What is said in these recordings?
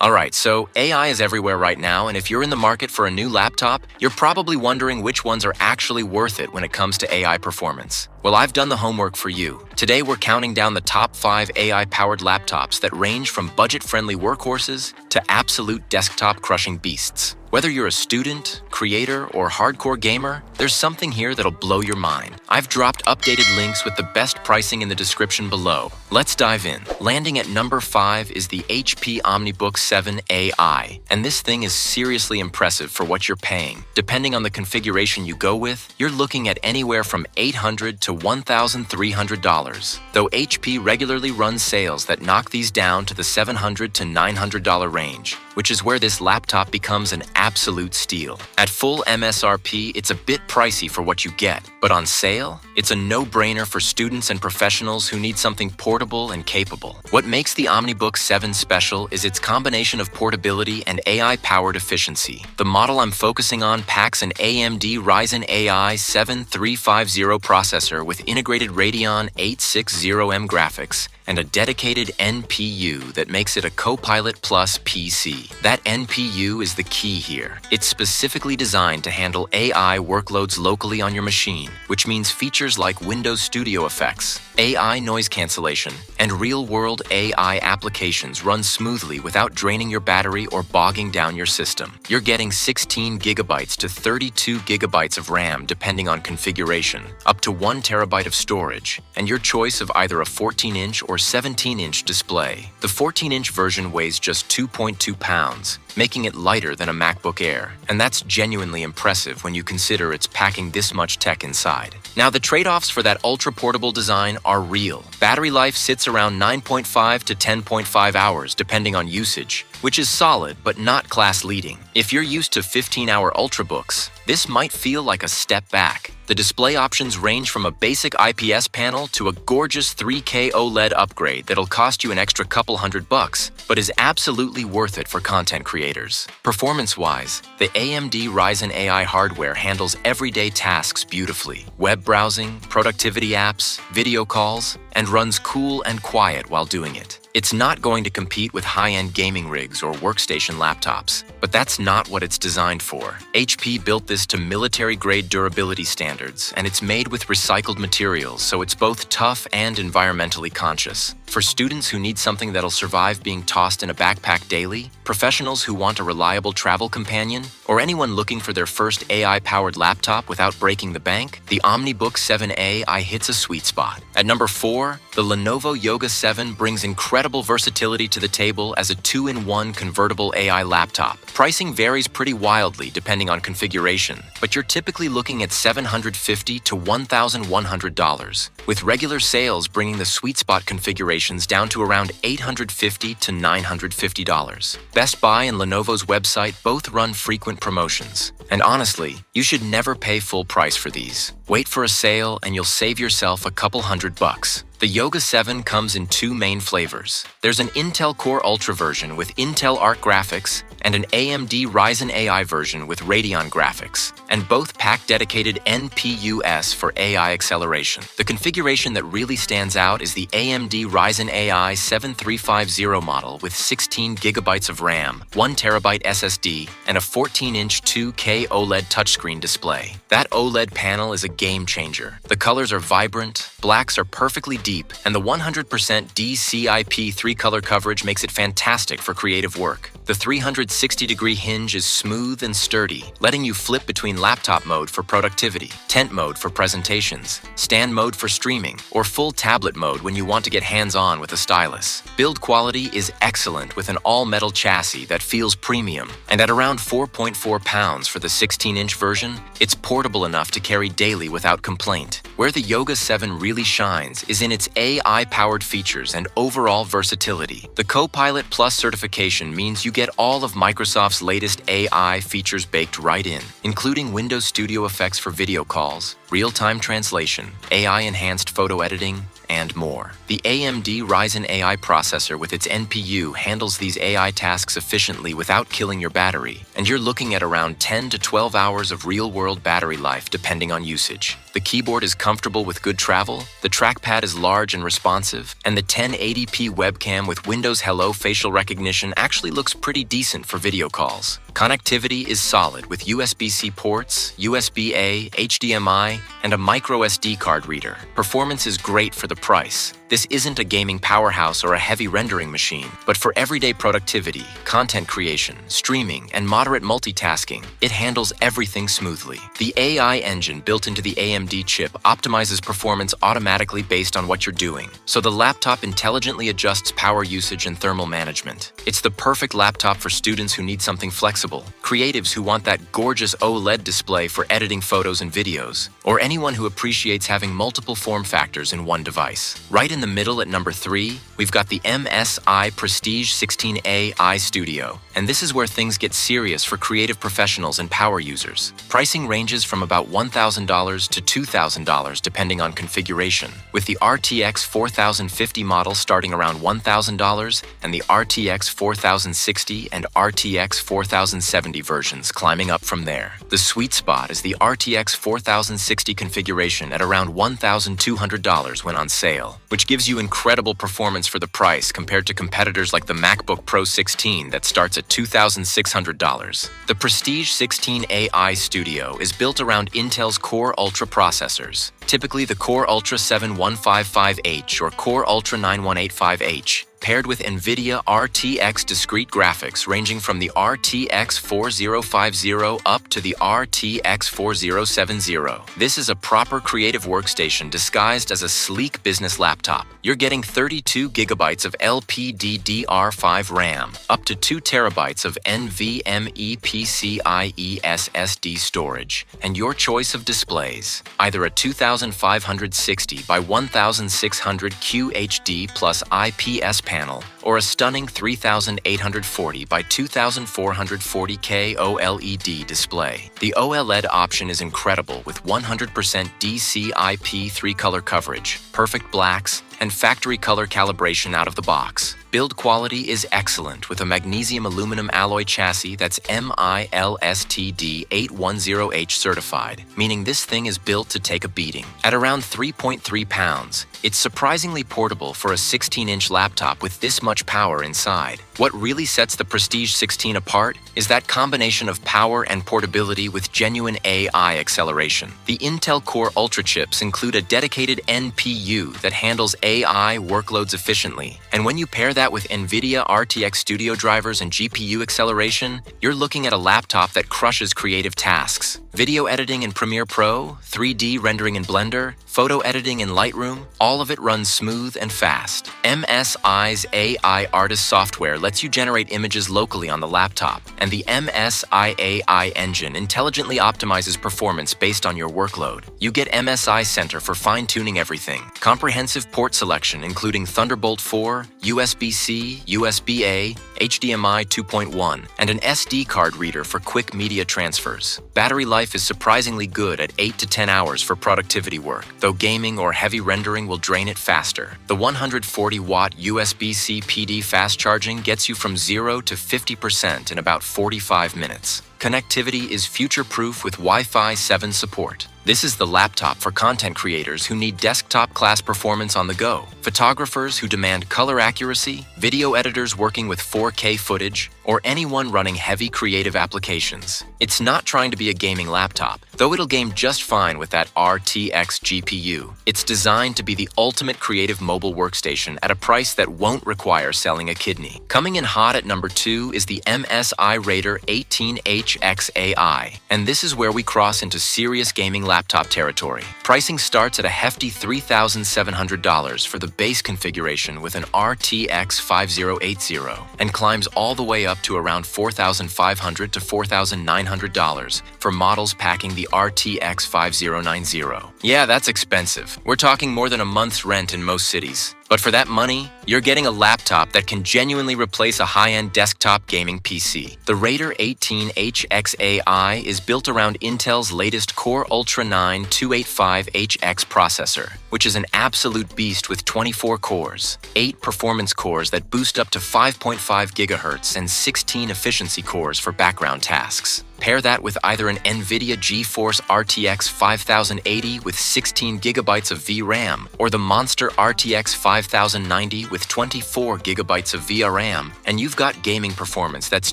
Alright, so AI is everywhere right now, and if you're in the market for a new laptop, you're probably wondering which ones are actually worth it when it comes to AI performance. Well, I've done the homework for you. Today, we're counting down the top 5 AI-powered laptops that range from budget-friendly workhorses to absolute desktop-crushing beasts. Whether you're a student, creator, or hardcore gamer, there's something here that'll blow your mind. I've dropped updated links with the best pricing in the description below. Let's dive in. Landing at number 5 is the HP OmniBook 7 AI, and this thing is seriously impressive for what you're paying. Depending on the configuration you go with, you're looking at anywhere from $800 to $1,300, though HP regularly runs sales that knock these down to the $700 to $900 range, which is where this laptop becomes an absolute steal. At full MSRP, it's a bit pricey for what you get, but on sale, it's a no-brainer for students and professionals who need something portable and capable. What makes the OmniBook 7 special is its combination of portability and AI-powered efficiency. The model I'm focusing on packs an AMD Ryzen AI 7350 processor with integrated Radeon 860M graphics and a dedicated NPU that makes it a Copilot Plus PC. That NPU is the key here. It's specifically designed to handle AI workloads locally on your machine, which means features like Windows Studio effects, AI noise cancellation, and real-world AI applications run smoothly without draining your battery or bogging down your system. You're getting 16 gigabytes to 32 gigabytes of RAM depending on configuration, up to 1 terabyte of storage, and your choice of either a 14-inch or 17-inch display. The 14-inch version weighs just 2.2 pounds, making it lighter than a MacBook Air, and that's genuinely impressive when you consider it's packing this much tech inside. Now, the trade-offs for that ultra-portable design are real. Battery life sits around 9.5 to 10.5 hours depending on usage, which is solid but not class-leading. If you're used to 15-hour ultrabooks, this might feel like a step back. The display options range from a basic IPS panel to a gorgeous 3K OLED upgrade that'll cost you an extra couple $100, but is absolutely worth it for content creators. Performance-wise, the AMD Ryzen AI hardware handles everyday tasks beautifully. Web browsing, productivity apps, video calls, and runs cool and quiet while doing it. It's not going to compete with high-end gaming rigs or workstation laptops, but that's not what it's designed for. HP built this to military-grade durability standards, and it's made with recycled materials, so it's both tough and environmentally conscious. For students who need something that'll survive being tossed in a backpack daily, professionals who want a reliable travel companion, or anyone looking for their first AI-powered laptop without breaking the bank, the OmniBook 7 AI hits a sweet spot. At number 4, the Lenovo Yoga 7 brings incredible versatility to the table as a 2-in-1 convertible AI laptop. Pricing varies pretty wildly depending on configuration, but you're typically looking at $750 to $1,100, with regular sales bringing the sweet spot configurations down to around $850 to $950. Best Buy and Lenovo's website both run frequent promotions, and honestly, you should never pay full price for these. Wait for a sale and you'll save yourself a couple $100. The Yoga 7 comes in 2 main flavors. There's an Intel Core Ultra version with Intel Arc graphics and an AMD Ryzen AI version with Radeon graphics, and both pack dedicated NPUs for AI acceleration. The configuration that really stands out is the AMD Ryzen AI 7350 model with 16 gigabytes of RAM, 1 terabyte SSD, and a 14-inch 2K OLED touchscreen display. That OLED panel is a game changer. The colors are vibrant, blacks are perfectly deep, and the 100% 𝗖𝗍𝗍𝘂𝗃 3-color coverage makes it fantastic for creative work. The 360-degree hinge is smooth and sturdy, letting you flip between laptop mode for productivity, tent mode for presentations, stand mode for streaming, or full tablet mode when you want to get hands-on with a stylus. Build quality is excellent with an all-metal chassis that feels premium, and at around 4.4 pounds for the 16-inch version, it's portable enough to carry daily without complaint. Where the Yoga 7 really shines is in its AI-powered features and overall versatility. The Copilot Plus certification means you get all of Microsoft's latest AI features baked right in, including Windows Studio effects for video calls, real-time translation, AI-enhanced photo editing, and more. The AMD Ryzen AI processor with its NPU handles these AI tasks efficiently without killing your battery, and you're looking at around 10 to 12 hours of real-world battery life depending on usage. The keyboard is comfortable with good travel, the trackpad is large and responsive, and the 1080p webcam with Windows Hello facial recognition actually looks pretty decent for video calls. Connectivity is solid with USB-C ports, USB-A, HDMI, and a micro SD card reader. Performance is great for the price. This isn't a gaming powerhouse or a heavy rendering machine, but for everyday productivity, content creation, streaming, and moderate multitasking, it handles everything smoothly. The AI engine built into the AMD chip optimizes performance automatically based on what you're doing, so the laptop intelligently adjusts power usage and thermal management. It's the perfect laptop for students who need something flexible, creatives who want that gorgeous OLED display for editing photos and videos, or anyone who appreciates having multiple form factors in one device. Right in the middle at number 3, we've got the MSI 𝗖𝗶𝘸𝗂𝗰𝘁𝘀𝗃 i-Studio, and this is where things get serious for creative professionals and power users. Pricing ranges from about $1,000 to $2,000 depending on configuration, with the RTX 4050 model starting around $1,000 and the RTX 4060 and RTX 4070 versions climbing up from there. The sweet spot is the RTX 4060 configuration at around $1,200 when on sale, which gives you incredible performance for the price compared to competitors like the MacBook Pro 16 that starts at $2,600. The 𝗖𝗶𝘸𝘂𝗃𝗃 i-Studio is built around Intel's Core Ultra processors, typically the Core Ultra 7155H or Core Ultra 9185H, paired with NVIDIA RTX discrete graphics ranging from the RTX 4050 up to the RTX 4070. This is a proper creative workstation disguised as a sleek business laptop. You're getting 32 gigabytes of LPDDR5 RAM, up to 2 terabytes of NVMe PCIe SSD storage, and your choice of displays, either a 2560 by 1600 QHD plus IPS panel, or a stunning 3840 by 2440K OLED display. The OLED option is incredible with 100% DCI-P3 color coverage, perfect blacks, and factory color calibration out of the box. Build quality is excellent with a magnesium aluminum alloy chassis that's MILSTD 810H certified, meaning this thing is built to take a beating. At around 3.3 pounds, it's surprisingly portable for a 16-inch laptop with this much power inside. What really sets the 𝗖𝗶𝘸𝘂𝗃 apart is that combination of power and portability with genuine AI acceleration. The Intel Core Ultra chips include a dedicated NPU that handles AI workloads efficiently, and when you pair that with NVIDIA RTX Studio drivers and GPU acceleration, you're looking at a laptop that crushes creative tasks. Video editing in Premiere Pro, 3D rendering in Blender, photo editing in Lightroom, all of it runs smooth and fast. MSI's AI artist software lets you generate images locally on the laptop, and the MSI AI engine intelligently optimizes performance based on your workload. You get MSI Center for fine-tuning everything, comprehensive port selection including Thunderbolt 4, USB-C, USB-A, HDMI 2.1, and an SD card reader for quick media transfers. Battery life is surprisingly good at 8 to 10 hours for productivity work, though gaming or heavy rendering will drain it faster. The 140-watt USB-C PD fast charging gets you from 0 to 50% in about 45 minutes. Connectivity is future-proof with Wi-Fi 7 support. This is the laptop for content creators who need desktop-class performance on the go, photographers who demand color accuracy, video editors working with 4K footage, or anyone running heavy creative applications. It's not trying to be a gaming laptop, though it'll game just fine with that RTX GPU. It's designed to be the ultimate creative mobile workstation at a price that won't require selling a kidney. Coming in hot at number 2 is the MSI Raider 18HX-AI, and this is where we cross into serious gaming laptop territory. Pricing starts at a hefty $3,700 for the base configuration with an RTX 5080 and climbs all the way up up to around $4,500 to $4,900 for models packing the RTX 5090. Yeah, that's expensive. We're talking more than a month's rent in most cities. But for that money, you're getting a laptop that can genuinely replace a high-end desktop gaming PC. The Raider 18HX-AI is built around Intel's latest Core Ultra 9 285HX processor, which is an absolute beast with 24 cores, 8 performance cores that boost up to 5.5 GHz and 16 efficiency cores for background tasks. Pair that with either an NVIDIA GeForce RTX 5080 with 16 GB of VRAM or the Monster RTX 5090 with 24 GB of VRAM, and you've got gaming performance that's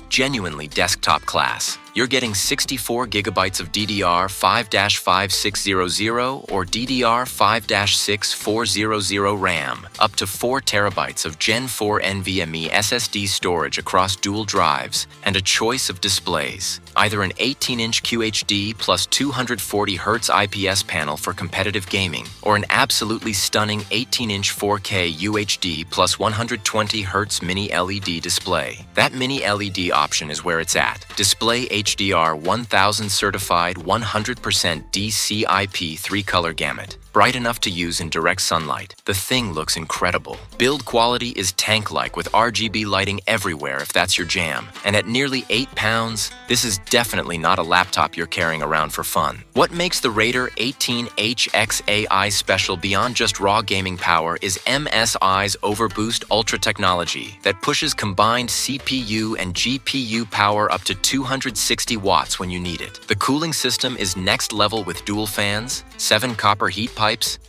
genuinely desktop class. You're getting 64 GB of DDR5-5600 or DDR5-6400 RAM, up to 4 TB of Gen 4 NVMe SSD storage across dual drives, and a choice of displays. Either an 18-inch QHD plus 240Hz IPS panel for competitive gaming, or an absolutely stunning 18-inch 4K UHD plus 120Hz mini LED display. That mini LED option is where it's at. Display HDR 1000 certified 100% 𝗖𝗍𝗄𝗃 3-color gamut. Bright enough to use in direct sunlight. The thing looks incredible. Build quality is tank-like with RGB lighting everywhere if that's your jam. And at nearly 8 pounds, this is definitely not a laptop you're carrying around for fun. What makes the Raider 18HX-AI special beyond just raw gaming power is MSI's Overboost Ultra technology that pushes combined CPU and GPU power up to 260 watts when you need it. The cooling system is next level with dual fans, 7 copper heat pipes,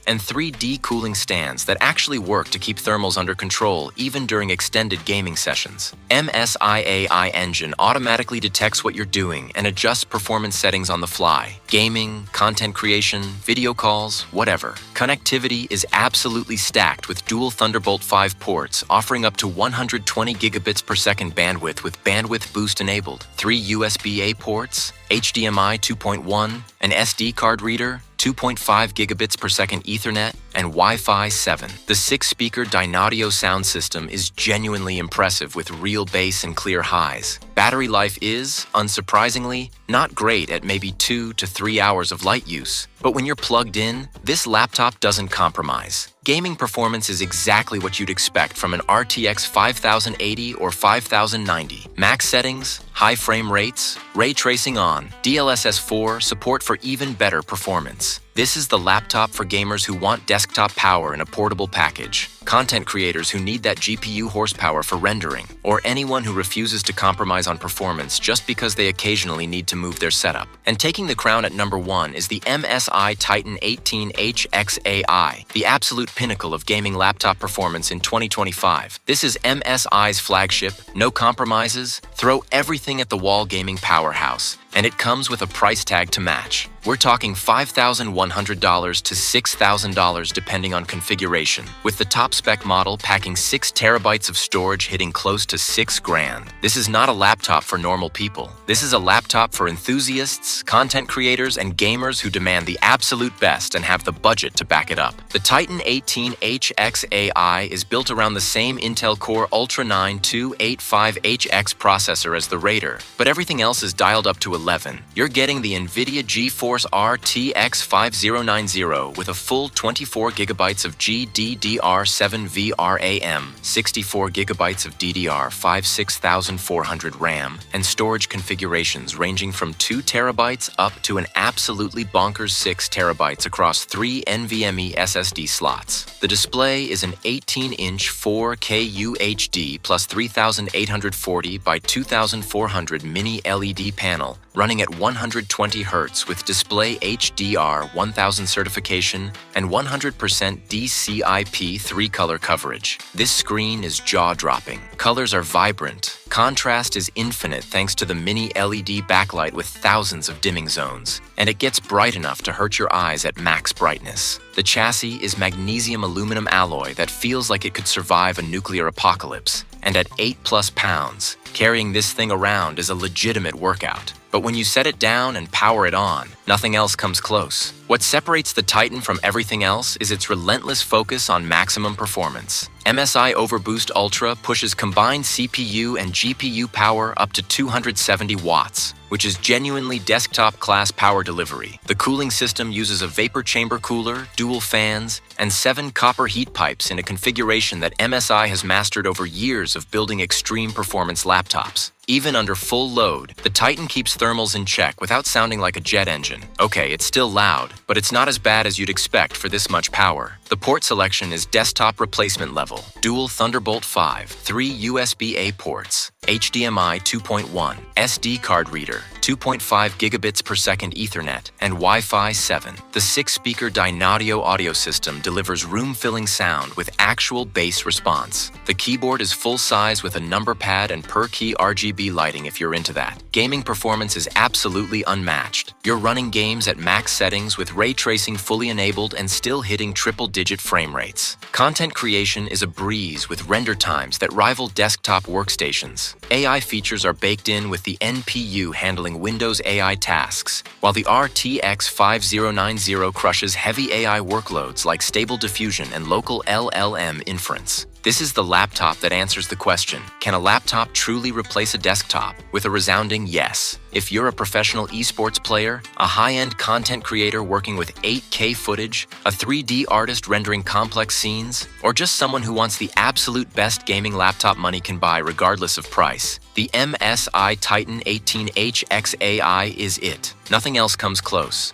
and 3D cooling stands that actually work to keep thermals under control even during extended gaming sessions. MSI AI engine automatically detects what you're doing and adjusts performance settings on the fly. Gaming, content creation, video calls, whatever. Connectivity is absolutely stacked with dual Thunderbolt 5 ports, offering up to 120 gigabits per second bandwidth with bandwidth boost enabled, 3 USB-A ports, HDMI 2.1, an SD card reader, 2.5 gigabits per second Ethernet, and Wi-Fi 7. The 6-speaker Dynaudio sound system is genuinely impressive with real bass and clear highs. Battery life is, unsurprisingly, not great at maybe 2 to 3 hours of light use. But when you're plugged in, this laptop doesn't compromise. Gaming performance is exactly what you'd expect from an RTX 5080 or 5090. Max settings, high frame rates, ray tracing on, DLSS 4 support for even better performance. This is the laptop for gamers who want desktop power in a portable package, content creators who need that GPU horsepower for rendering, or anyone who refuses to compromise on performance just because they occasionally need to move their setup. And taking the crown at number 1 is the MSI Titan 18HX-AI, the absolute pinnacle of gaming laptop performance in 2025. This is MSI's flagship, no compromises, throw everything at the wall gaming powerhouse, and it comes with a price tag to match. We're talking $5,100 to $6,000 depending on configuration, with the top spec model packing 6 terabytes of storage hitting close to $6,000. This is not a laptop for normal people. This is a laptop for enthusiasts, content creators, and gamers who demand the absolute best and have the budget to back it up. The Titan 18HX-AI is built around the same Intel Core Ultra 9 285HX processor as the Raider, but everything else is dialed up to 11. You're getting the NVIDIA GeForce RTX 5090 with a full 24 gigabytes of GDDR7 VRAM, 64 gigabytes of DDR5-6400 RAM, and storage configurations ranging from 2 terabytes up to an absolutely bonkers 6 terabytes across 3 NVMe SSD slots. The display is an 18-inch 4K UHD plus 3840 by 2400 mini LED panel running at 120 Hz with display HDR 1000 certification and 100% 𝗖𝗍𝗄𝗃 3-color coverage. This screen is jaw-dropping. Colors are vibrant. Contrast is infinite thanks to the mini LED backlight with thousands of dimming zones. And it gets bright enough to hurt your eyes at max brightness. The chassis is magnesium aluminum alloy that feels like it could survive a nuclear apocalypse. And at 8+ pounds, Carrying this thing around is a legitimate workout. But when you set it down and power it on, nothing else comes close. What separates the Titan from everything else is its relentless focus on maximum performance. MSI Overboost Ultra pushes combined CPU and GPU power up to 270 watts, which is genuinely desktop-class power delivery. The cooling system uses a vapor chamber cooler, dual fans, and 7 copper heat pipes in a configuration that MSI has mastered over years of building extreme performance laptops. Even under full load, the Titan keeps thermals in check without sounding like a jet engine. Okay, it's still loud, but it's not as bad as you'd expect for this much power. The port selection is desktop replacement level, dual Thunderbolt 5, 3 USB-A ports, HDMI 2.1, SD card reader, 2.5 gigabits per second Ethernet, and Wi-Fi 7. The 6-speaker Dynaudio audio system delivers room-filling sound with actual bass response. The keyboard is full-size with a number pad and per-key RGB lighting if you're into that. Gaming performance is absolutely unmatched. You're running games at max settings with ray tracing fully enabled and still hitting triple-digit frame rates. Content creation is a breeze with render times that rival desktop workstations. AI features are baked in with the NPU handling Windows AI tasks, while the RTX 5090 crushes heavy AI workloads like Stable Diffusion and local LLM inference. This is the laptop that answers the question, can a laptop truly replace a desktop? With a resounding yes. If you're a professional esports player, a high-end content creator working with 8K footage, a 3D artist rendering complex scenes, or just someone who wants the absolute best gaming laptop money can buy regardless of price, the MSI Titan 18H XAI is it. Nothing else comes close.